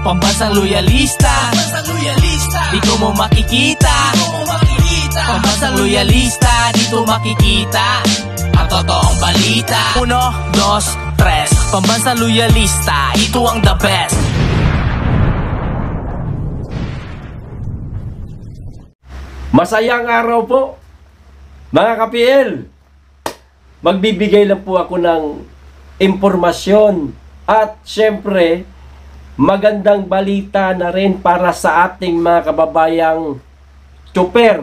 Pambansang loyalista, dito mo makikita. Pambansang loyalista, dito makikita ang totoong balita. 1, 2, 3. Pambansang loyalista, ito ang the best. Masayang araw po, mga ka-PL. Magbibigay lang po ako ng impormasyon at syempre magandang balita na rin para sa ating mga kababayang chopper,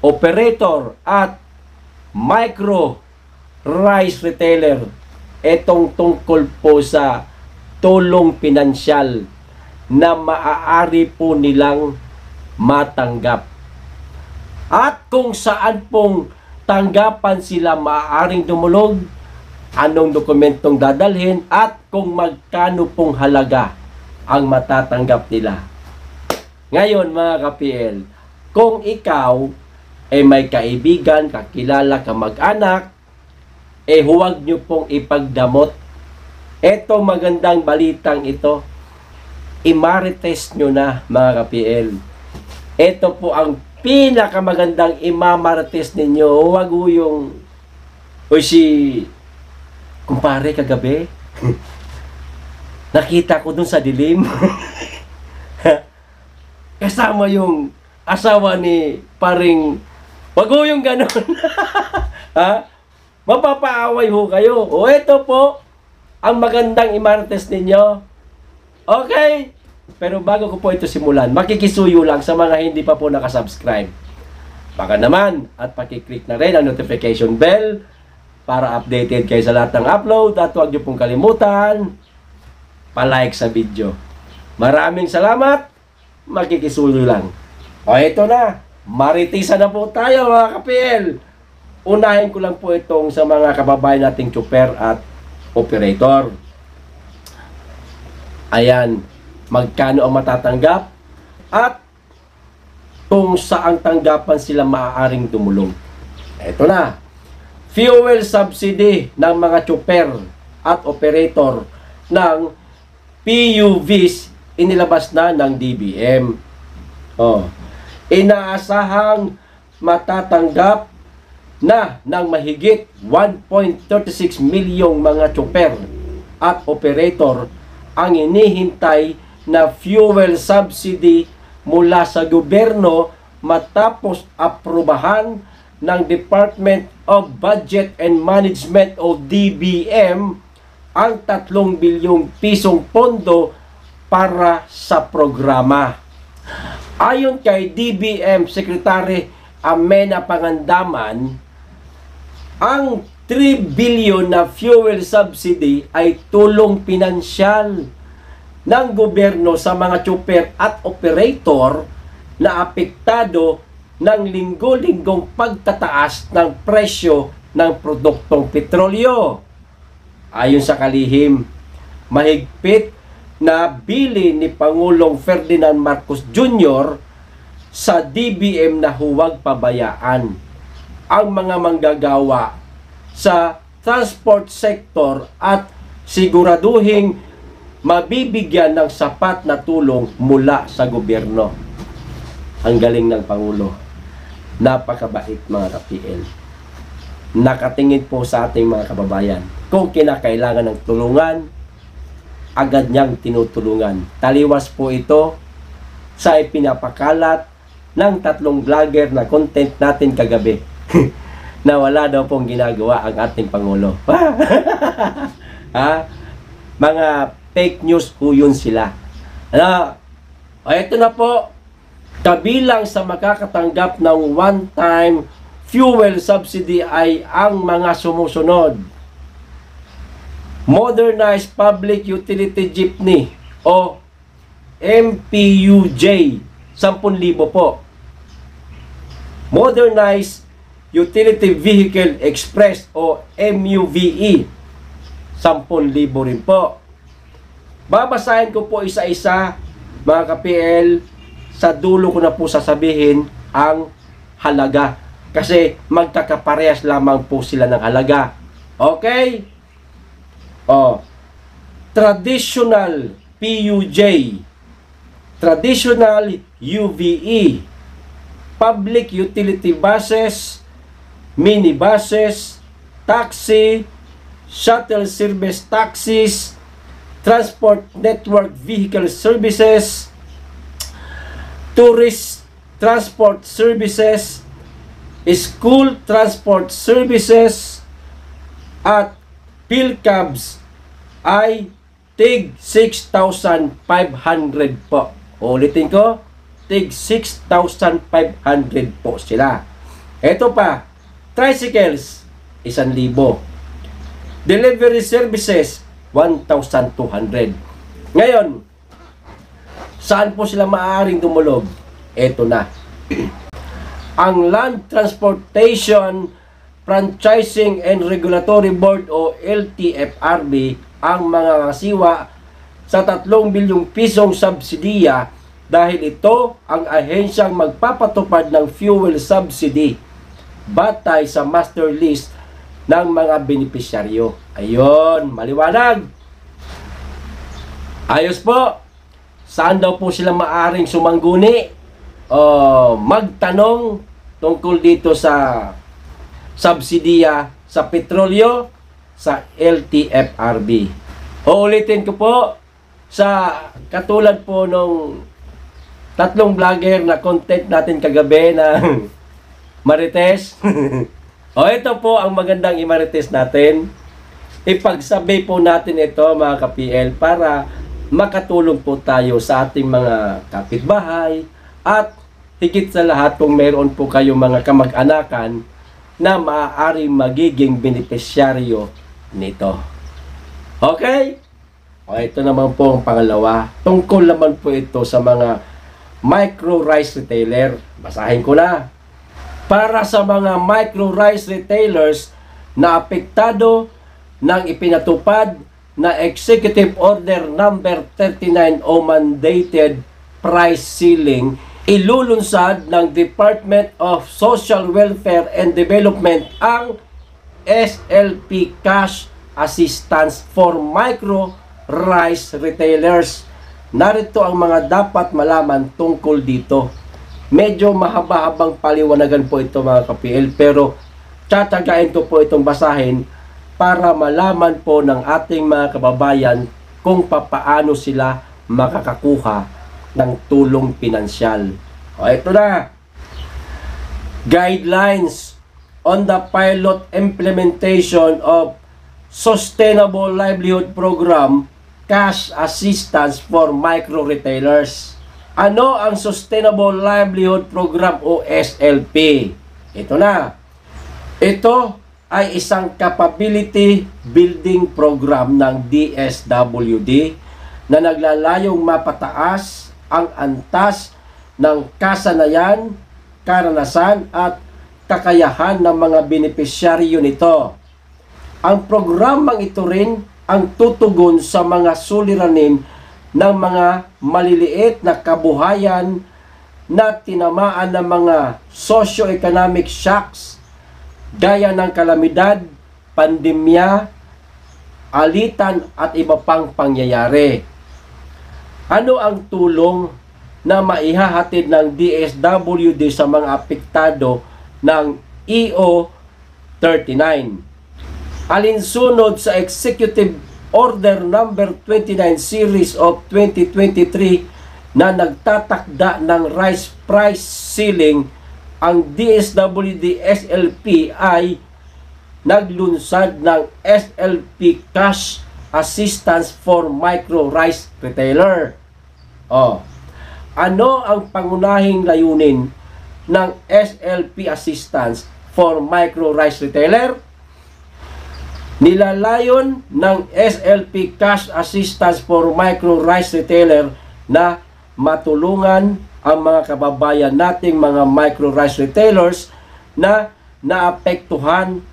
operator at micro rice retailer. Itong tungkol po sa tulong pinansyal na maaari po nilang matanggap. At kung saan pong tanggapan sila maaaring dumulog, anong dokumentong dadalhin, at kung magkano pong halaga ang matatanggap nila. Ngayon mga ka-PL, kung ikaw ay may kaibigan, kakilala, kamag-anak, huwag nyo pong ipagdamot. Etong magandang balitang ito, imarites nyo na mga ka-PL. Ito po ang pinakamagandang imamarites ninyo. Huwag yung si kumpare kagabi nakita ko dun sa dilim kasama yung asawa ni paring, wag yung ganon. Ha? Mapapaaway ho kayo. O ito po ang magandang imarites ninyo. Okay, pero bago ko po ito simulan, makikisuyo lang sa mga hindi pa po nakasubscribe. Baka naman at pakiclick na rin ang notification bell para updated kayo sa lahat ng upload, at huwag niyo pong kalimutan pa-like sa video. Maraming salamat, makikisuyo lang. O ito na, maritisa na po tayo mga ka-PL. Unahin ko lang po itong sa mga kababayan nating chopper at operator. Ayan, magkano ang matatanggap at kung saan tanggapan sila maaaring dumulong. Ito na, fuel subsidy ng mga chopper at operator ng PUVs inilabas na ng DBM. Inaasahang matatanggap na ng mahigit 1.36 milyong mga chopper at operator ang inihintay na fuel subsidy mula sa gobyerno matapos aprubahan ng Department of Budget and Management o DBM ang 3 bilyong pisong pondo para sa programa. Ayon kay DBM Secretary Amenah Pangandaman, ang 3 billion na fuel subsidy ay tulong pinansyal ng gobyerno sa mga chopper at operator na apektado ng linggo-linggong pagtataas ng presyo ng produktong petrolyo. Ayon sa kalihim, mahigpit na bili ni Pangulong Ferdinand Marcos Jr. sa DBM na huwag pabayaan ang mga manggagawa sa transport sector at siguraduhing mabibigyan ng sapat na tulong mula sa gobyerno. Ang galing ng Pangulo. Napakabait mga ka-PL. Nakatingin po sa ating mga kababayan. Kung kinakailangan ng tulungan, agad niyang tinutulungan. Taliwas po ito sa ipinapakalat ng 3 vlogger na content natin kagabi na wala daw pong ginagawa ang ating Pangulo. Ha? Mga fake news po yun sila. Ito na po, kabilang sa makakatanggap ng one-time fuel subsidy ay ang mga sumusunod. Modernized Public Utility Jeepney o MPUJ, 10,000 po. Modernized Utility Vehicle Express o MUVE, 10,000 rin po. Babasahin ko po isa-isa mga ka-PL. Sa dulo ko na po sasabihin ang halaga kasi magkakaparehas lamang po sila ng halaga. Okay? Traditional PUJ, traditional UVE, public utility buses, minibuses, taxi, shuttle service taxis, transport network vehicle services, tourist transport services, school transport services, at PhilCabs ay tig 6,500 po. Ulitin ko, tig 6,500 po sila. Ito pa, tricycles, 1,000. Delivery services, 1,200. Ngayon, saan po sila maaaring dumulog? Ito na. Ang Land Transportation Franchising and Regulatory Board o LTFRB ang mga kasiwa sa 3 bilyong pisong subsidiya dahil ito ang ahensyang magpapatupad ng fuel subsidy batay sa master list ng mga benepisyaryo. Ayun, maliwanag. Ayos po. Saan daw po sila maaring sumangguni o magtanong tungkol dito sa subsidiya sa petrolyo sa LTFRB? Uulitin ko po, sa katulad po nung 3 vlogger na content natin kagabi ng Marites. O ito po ang magandang i-Marites natin. Ipagsabi po natin ito mga ka-PL para makatulong po tayo sa ating mga kapitbahay at higit sa lahat kung meron po kayong mga kamag-anakan na maaaring magiging benepisyaryo nito. Okay? O ito naman po ang pangalawa. Tungkol naman po ito sa mga micro rice retailer. Basahin ko na. Para sa mga micro rice retailers na apektado ng ipinatupad na Executive Order number 39 o mandated price ceiling, ilulunsad ng Department of Social Welfare and Development ang SLP Cash Assistance for Micro Rice Retailers. Narito ang mga dapat malaman tungkol dito. Medyo mahaba-habang paliwanagan po ito mga ka-PL, pero tatagain ko po itong basahin para malaman po ng ating mga kababayan kung papaano sila makakakuha ng tulong pinansyal. O ito na. Guidelines on the pilot implementation of Sustainable Livelihood Program Cash Assistance for Micro Retailers. Ano ang Sustainable Livelihood Program o SLP? Ito na. Ito ay isang capability building program ng DSWD na naglalayong mapataas ang antas ng kasanayan, karanasan at kakayahan ng mga benepisyaryo nito. Ang programang ito rin ang tutugon sa mga suliranin ng mga maliliit na kabuhayan na tinamaan ng mga socio-economic shocks gaya ng kalamidad, pandemya, alitan at iba pang pangyayari. Ano ang tulong na maihahatid ng DSWD sa mga apektado ng EO 39? Alinsunod sa Executive Order number 29 Series of 2023 na nagtatakda ng rice price ceiling, ang DSWD SLP ay naglunsad ng SLP Cash Assistance for Micro Rice Retailer. Ano ang pangunahing layunin ng SLP Assistance for Micro Rice Retailer? Nilalayon ng SLP Cash Assistance for Micro Rice Retailer na matulungan ang mga kababayan nating mga micro rice retailers na naapektuhan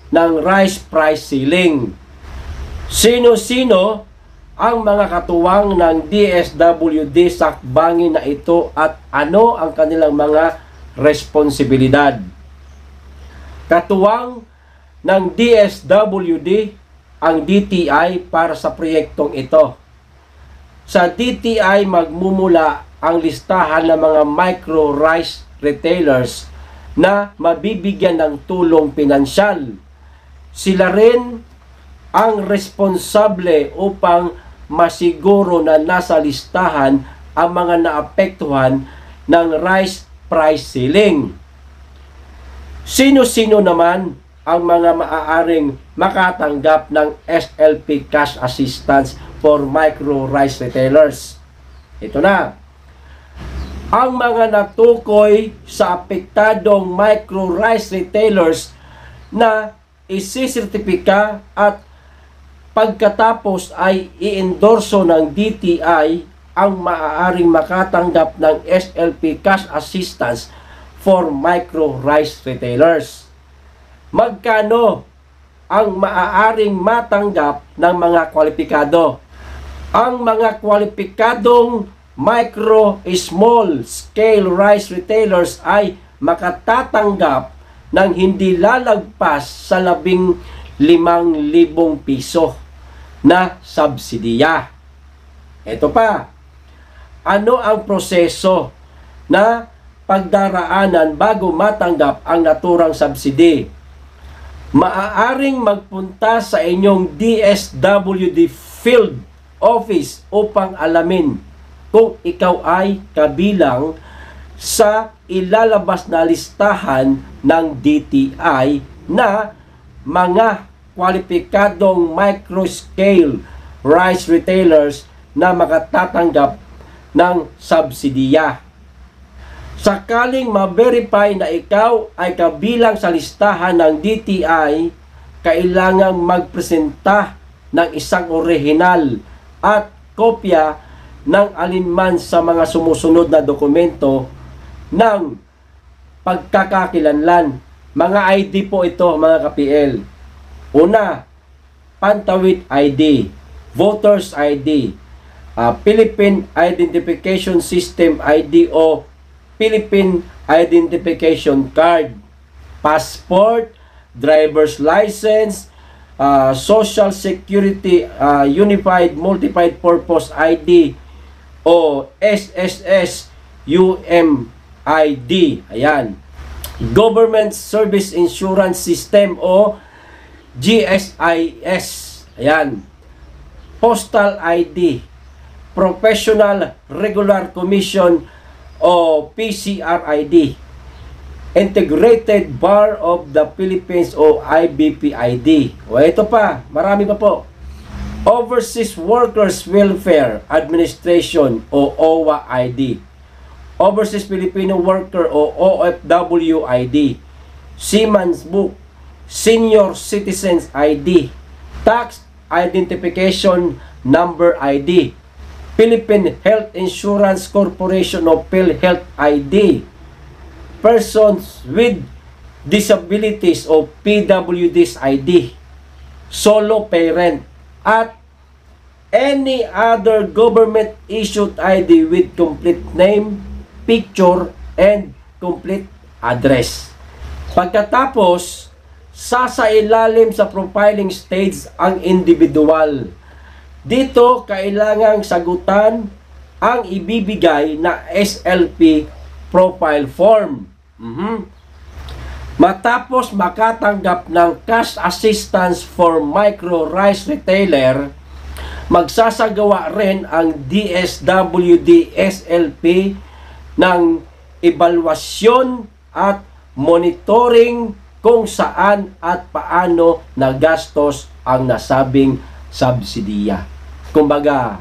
ng rice price ceiling. Sino-sino ang mga katuwang ng DSWD sa hakbangin na ito at ano ang kanilang mga responsibilidad? Katuwang ng DSWD ang DTI para sa proyektong ito. sa DTI magmumula ang listahan ng mga micro rice retailers na mabibigyan ng tulong pinansyal. Sila rin ang responsable upang masiguro na nasa listahan ang mga naapektuhan ng rice price ceiling. Sino-sino naman ang mga maaaring makatanggap ng SLP cash assistance for micro rice retailers? Ito na. Ang mga natukoy sa apektadong micro rice retailers na isisertipika at pagkatapos ay i-endorso ng DTI ang maaaring makatanggap ng SLP cash assistance for micro rice retailers. Magkano ang maaaring matanggap ng mga kwalipikado? Ang mga kwalipikadong micro, small scale rice retailers ay makatatanggap ng hindi lalagpas sa 15,000 piso na subsidiya. Ito pa, ano ang proseso na pagdaraanan bago matanggap ang naturang subsidy? Maaaring magpunta sa inyong DSWD field office upang alamin kung ikaw ay kabilang sa ilalabas na listahan ng DTI na mga kwalipikadong micro-scale rice retailers na makatatanggap ng subsidiya. Sakaling ma-verify na ikaw ay kabilang sa listahan ng DTI, kailangang magpresenta ng isang orihinal at kopya ng alinman sa mga sumusunod na dokumento ng pagkakakilanlan. Mga ID po ito, mga ka-PL. Una, Pantawid ID, Voters ID, Philippine Identification System ID o Philippine Identification Card, Passport, Driver's License, Social Security Unified Multiplied Purpose ID o SSS UMID. Ayan. Government Service Insurance System o GSIS. Ayan. Postal ID, Professional Regular Commission o PCRID, Integrated Bar of the Philippines o IBPID. O ito pa, marami pa po. Overseas Workers Welfare Administration o OWA ID, Overseas Filipino Worker o OFW ID, Seaman's Book, Senior Citizens ID, Tax Identification Number ID, Philippine Health Insurance Corporation o PhilHealth ID, Persons with Disabilities o PWDs ID, Solo Parent, at any other government issued ID with complete name, picture, and complete address. Pagkatapos, sasailalim sa profiling stage ang individual. Dito, kailangang sagutan ang ibibigay na SLP profile form. Matapos makatanggap ng cash assistance for micro rice retailer, magsasagawa rin ang DSWD SLP ng evaluasyon at monitoring kung saan at paano nagastos ang nasabing subsidiya. Kumbaga,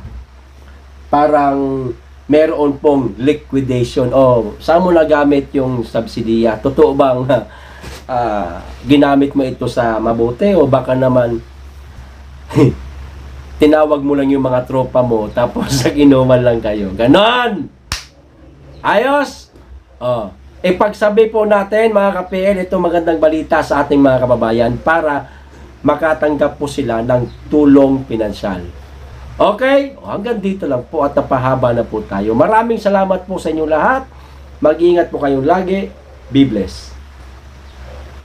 parang meron pong liquidation. O, saan mo nagamit yung subsidiya? Totoo bang ginamit mo ito sa mabuti? O baka naman tinawag mo lang yung mga tropa mo tapos nag-inuman lang kayo. Ganon! Ayos! O, ipagsabi po natin, mga ka-PL, ito magandang balita sa ating mga kababayan para makatanggap po sila ng tulong pinansyal. Okay? Hanggang dito lang po at napahaba na po tayo. Maraming salamat po sa inyo lahat. Mag-ingat po kayong lagi. Be blessed.